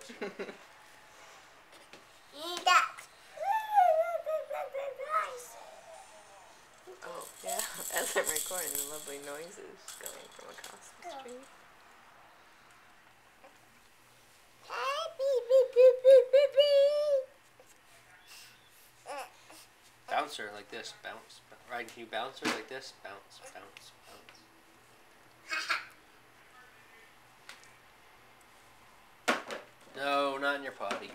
Oh, yeah. As I'm recording, the lovely noises going from across the street. Bounce her like this. Bounce. Right, can you bounce her like this? Bounce, bounce, bounce. No, not in your potty.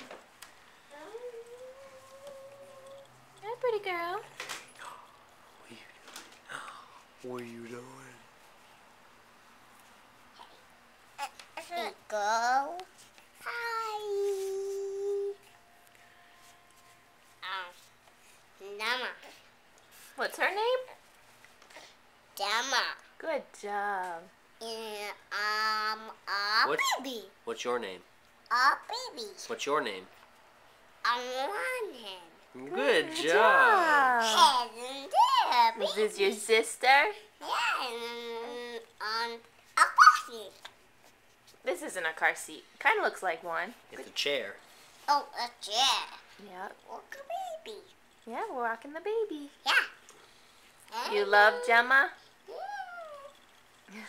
Hi, pretty girl. What are you doing? Go. Hi. Dama. What's her name? Dama. Good job. And What? baby. What's your name? A baby. What's your name? One hand. Good job. And there, Is baby. this your sister? Yeah, and on a coffee. This isn't a car seat. Kind of looks like one. It's a chair. Oh, a chair. Yep. Walk a baby. Yeah, we're rocking the baby. Yeah. You love Gemma? Yeah.